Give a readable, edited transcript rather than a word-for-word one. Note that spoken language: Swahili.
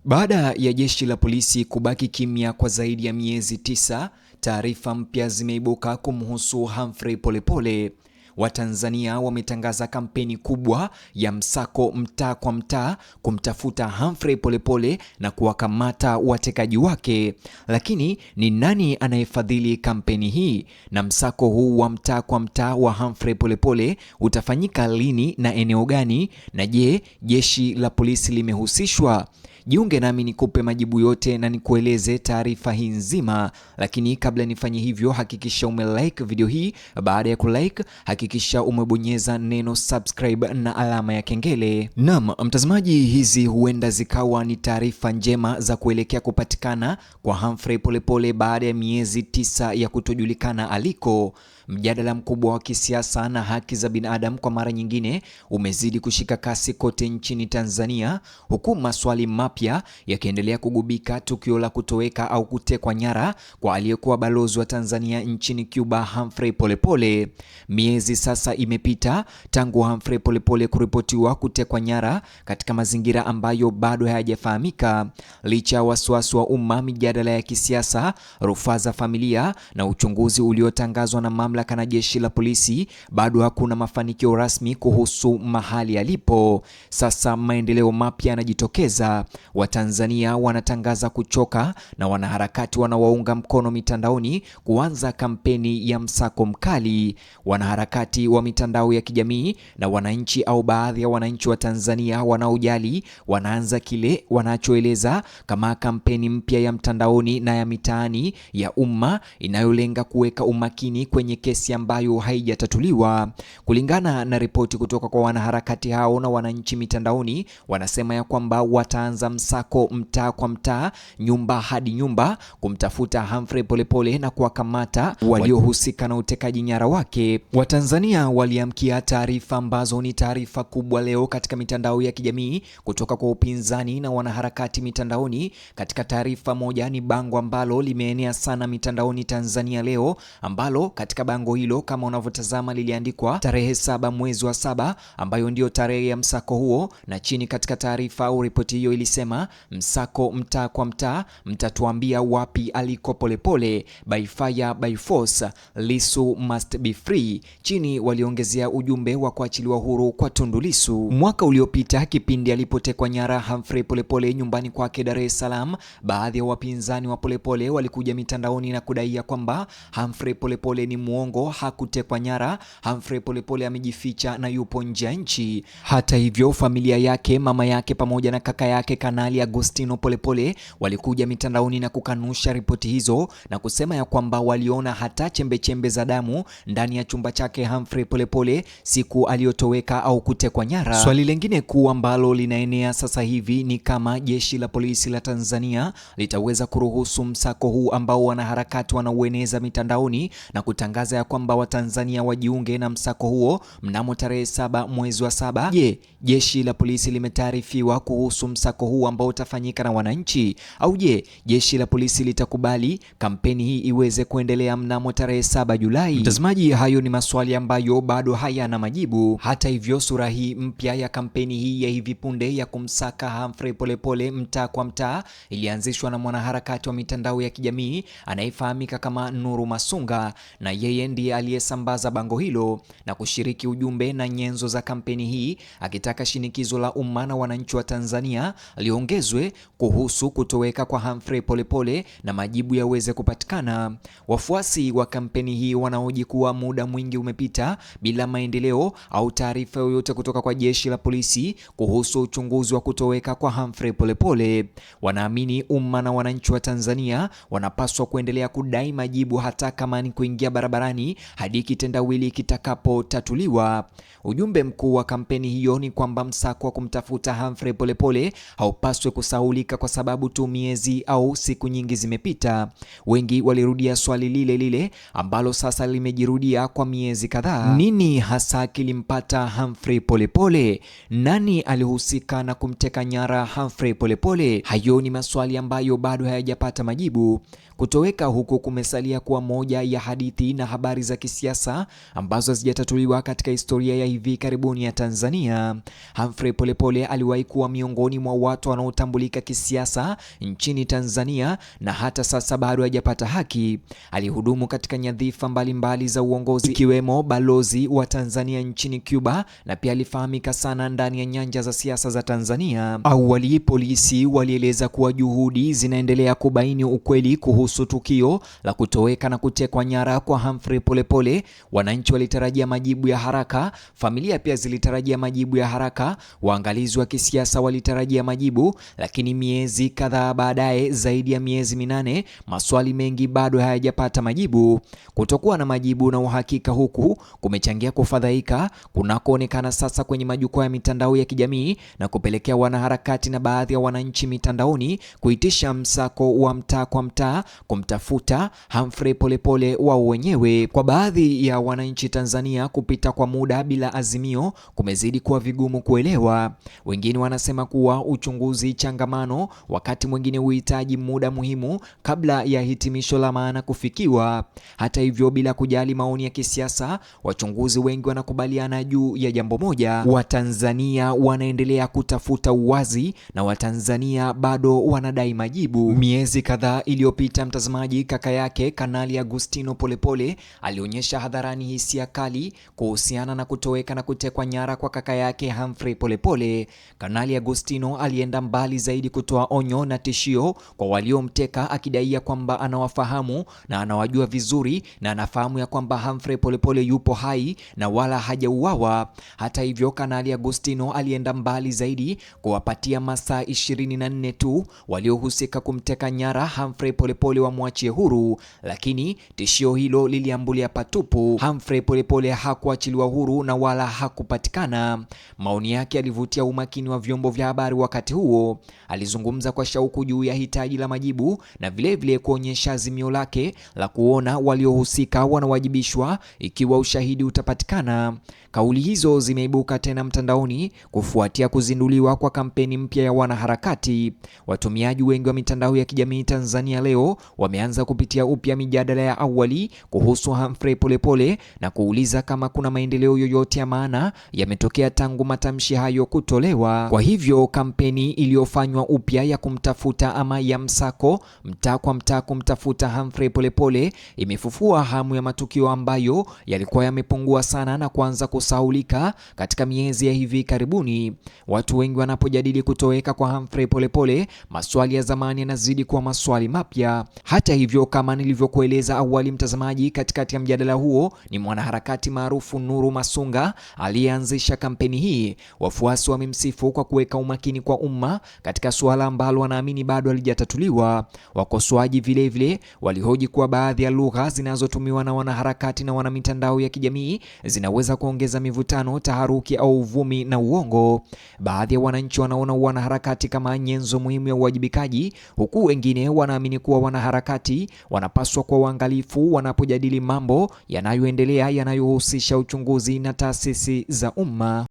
Baada ya jeshi la polisi kubaki kimya kwa zaidi ya miezi 9, taarifa mpya zimeibuka kumhusu Humphrey Polepole. Watanzania wametangaza kampeni kubwa ya msako mtaa kwa mtaa kumtafuta Humphrey Polepole na kuwakamata watekaji wake. Lakini ni nani anayefadhili kampeni hii? Na msako huu wa mtaa kwa mtaa wa Humphrey Polepole utafanyika lini na eneo gani? Na je, jeshi la polisi limehusishwa? Jiunge nami nikupe majibu yote na nikueleze taarifa hii nzima, lakini kabla nifanye hivyo hakikisha umelike video hii. Baada ya kulike hakikisha umebonyeza neno subscribe na alama ya kengele. Naam, mtazamaji, hizi huenda zikawa ni taarifa njema za kuelekea kupatikana kwa Humphrey Polepole baada ya miezi 9 ya kutojulikana aliko. Mjadala mkubwa wa kisiasa na haki za binadamu kwa mara nyingine umezidi kushika kasi kote nchini Tanzania, huku maswali mapya yakiendelea kugubika tukio la kutoweka au kutekwa nyara kwa aliyekuwa balozi wa Tanzania nchini Cuba, Humphrey Polepole. Miezi sasa imepita tangu Humphrey Polepole kuripotiwa kutekwa nyara katika mazingira ambayo bado hayajafahamika. Licha ya wasiwasi wa umma, mijadala ya kisiasa, rufaa za familia na uchunguzi uliotangazwa na mamlaka na jeshi la polisi, bado hakuna mafanikio rasmi kuhusu mahali alipo. Sasa maendeleo mapya yanajitokeza. Watanzania wanatangaza kuchoka na wanaharakati wanawaunga mkono mitandaoni kuanza kampeni ya msako mkali. Wanaharakati wa mitandao ya kijamii na wananchi au baadhi ya wananchi wa Tanzania wanaojali wanaanza kile wanachoeleza kama kampeni mpya ya mtandaoni na ya mitaani ya umma inayolenga kuweka umakini kwenye kesi ambayo haijatatuliwa. Kulingana na ripoti kutoka kwa wanaharakati hao na wananchi mitandaoni, wanasema ya kwamba wataanza msako mtaa kwa mtaa, nyumba hadi nyumba, kumtafuta Humphrey Polepole na kuwakamata waliohusika na utekaji nyara wake. Watanzania waliamkia taarifa ambazo ni taarifa kubwa leo katika mitandao ya kijamii kutoka kwa upinzani na wanaharakati mitandaoni. Katika taarifa moja ni bango ambalo limeenea sana mitandaoni Tanzania leo, ambalo katika bango hilo kama unavyotazama liliandikwa tarehe 7 mwezi wa 7, ambayo ndio tarehe ya msako huo, na chini katika taarifa au ripoti hiyo ilisema msako mtaa kwa mtaa, mtatuambia wapi aliko Polepole, by fire by force, Lissu must be free. Chini waliongezea ujumbe wa kuachiliwa huru kwa Tundu Lissu. Mwaka uliopita kipindi alipotekwa nyara Humphrey Polepole nyumbani kwake Dar es Salaam, baadhi ya wapinzani wa Polepole walikuja mitandaoni na kudai kwamba Humphrey Polepole ni muongo, hakutekwa nyara, Humphrey Polepole amejificha na yupo nje ya nchi. Hata hivyo, familia yake, mama yake pamoja na kaka yake Kanali Agostino Polepole walikuja mitandaoni na kukanusha ripoti hizo na kusema ya kwamba waliona hata chembe za damu ndani ya chumba chake Humphrey Polepole siku aliyotoweka au kutekwa nyara. Swali lingine kuu ambalo linaenea sasa hivi ni kama jeshi la polisi la Tanzania litaweza kuruhusu msako huu ambao wanaharakati wanaueneza mitandaoni na kutangaza ya kwamba Watanzania wajiunge na msako huo mnamo tarehe 7 mwezi wa 7. Je, jeshi la polisi limetaarifiwa kuhusu msako huu ambao utafanyika na wananchi? Au je, jeshi la polisi litakubali kampeni hii iweze kuendelea mnamo tarehe 7 Julai? Mtazamaji, hayo ni maswali ambayo bado hayana majibu. Hata hivyo, sura hii mpya ya kampeni hii ya hivi punde ya kumsaka Humphrey Polepole mtaa kwa mtaa ilianzishwa na mwanaharakati wa mitandao ya kijamii anayefahamika kama Nuru Masunga, na yeye ndiye aliyesambaza bango hilo na kushiriki ujumbe na nyenzo za kampeni hii, akitaka shinikizo la umma na wananchi wa Tanzania liongezwe kuhusu kutoweka kwa Humphrey Polepole na majibu yaweze kupatikana. Wafuasi wa kampeni hii wanahoji kuwa muda mwingi umepita bila maendeleo au taarifa yoyote kutoka kwa jeshi la polisi kuhusu uchunguzi wa kutoweka kwa Humphrey Polepole. Wanaamini umma na wananchi wa Tanzania wanapaswa kuendelea kudai majibu hata kama ni kuingia barabarani hadi kitendawili kitakapotatuliwa. Ujumbe mkuu wa kampeni hiyo ni kwamba msako wa kumtafuta Humphrey Polepole haupaswi kusahaulika kwa sababu tu miezi au siku nyingi zimepita. Wengi walirudia swali lile lile ambalo sasa limejirudia kwa miezi kadhaa. Nini hasa kilimpata Humphrey Polepole? Nani alihusika na kumteka nyara Humphrey Polepole? Hayo ni maswali ambayo bado hayajapata majibu. Kutoweka huku kumesalia kuwa moja ya hadithi na habari za kisiasa ambazo hazijatatuliwa katika historia ya hivi karibuni ya Tanzania. Humphrey Polepole aliwahi kuwa miongoni mwa watu watu wanaotambulika kisiasa nchini Tanzania na hata sasa bado hajapata haki. Alihudumu katika nyadhifa mbalimbali za uongozi ikiwemo balozi wa Tanzania nchini Cuba na pia alifahamika sana ndani ya nyanja za siasa za Tanzania. Awali polisi walieleza kuwa juhudi zinaendelea kubaini ukweli kuhusu tukio la kutoweka na kutekwa nyara kwa Humphrey Polepole. Wananchi walitarajia majibu ya haraka, familia pia zilitarajia majibu ya haraka, waangalizi wa kisiasa walitarajia majibu, lakini miezi kadhaa baadaye, zaidi ya miezi 8, maswali mengi bado hayajapata majibu. Kutokuwa na majibu na uhakika huku kumechangia kufadhaika kunakoonekana sasa kwenye majukwaa ya mitandao ya kijamii na kupelekea wanaharakati na baadhi ya wananchi mitandaoni kuitisha msako wa mtaa kwa mtaa kumtafuta Humphrey Polepole wao wenyewe. Kwa baadhi ya wananchi Tanzania, kupita kwa muda bila azimio kumezidi kuwa vigumu kuelewa. Wengine wanasema kuwa uchunguzi changamano wakati mwingine huhitaji muda muhimu kabla ya hitimisho la maana kufikiwa. Hata hivyo, bila kujali maoni ya kisiasa, wachunguzi wengi wanakubaliana juu ya jambo moja: Watanzania wanaendelea kutafuta uwazi na Watanzania bado wanadai majibu. Miezi kadhaa iliyopita, mtazamaji, kaka yake Kanali Agustino Polepole alionyesha hadharani hisia kali kuhusiana na kutoweka na kutekwa nyara kwa kaka yake Humphrey Polepole. Kanali Agustino alienda mbali zaidi kutoa onyo na tishio kwa waliomteka, akidai kwamba anawafahamu na anawajua vizuri na anafahamu ya kwamba Humphrey Polepole yupo hai na wala hajauawa. Hata hivyo, Kanali Agustino alienda mbali zaidi kuwapatia masaa 24 tu waliohusika kumteka nyara Humphrey Polepole wamwachie huru, lakini tishio hilo liliambulia patupu. Humphrey Polepole hakuachiliwa huru na wala hakupatikana. Maoni yake yalivutia umakini wa vyombo vya habari wakati huo. Alizungumza kwa shauku juu ya hitaji la majibu na vilevile kuonyesha azimio lake la kuona waliohusika wanawajibishwa ikiwa ushahidi utapatikana. Kauli hizo zimeibuka tena mtandaoni kufuatia kuzinduliwa kwa kampeni mpya ya wanaharakati. Watumiaji wengi wa mitandao ya kijamii Tanzania leo wameanza kupitia upya mijadala ya awali kuhusu Humphrey Polepole na kuuliza kama kuna maendeleo yoyote ya maana yametokea tangu matamshi hayo kutolewa. Kwa hivyo, kampeni iliyofanywa upya ya kumtafuta ama ya msako mtaa kwa mtaa kumtafuta Humphrey Polepole imefufua hamu ya matukio ambayo yalikuwa yamepungua sana na kuanza kusahaulika katika miezi ya hivi karibuni. Watu wengi wanapojadili kutoweka kwa Humphrey Polepole, maswali ya zamani yanazidi kuwa maswali mapya. Hata hivyo, kama nilivyokueleza awali mtazamaji, katikati ya mjadala huo ni mwanaharakati maarufu Nuru Masunga aliyeanzisha kampeni hii. Wafuasi wamemsifu kwa kuweka umakini kwa umma katika suala ambalo wanaamini bado halijatatuliwa. Wakosoaji vilevile walihoji kuwa baadhi ya lugha zinazotumiwa na wanaharakati na wanamitandao ya kijamii zinaweza kuongeza mivutano, taharuki au uvumi na uongo. Baadhi ya wananchi wanaona wanaharakati kama nyenzo muhimu ya uwajibikaji, huku wengine wanaamini kuwa wanaharakati wanapaswa kuwa waangalifu wanapojadili mambo yanayoendelea yanayohusisha uchunguzi na taasisi za umma.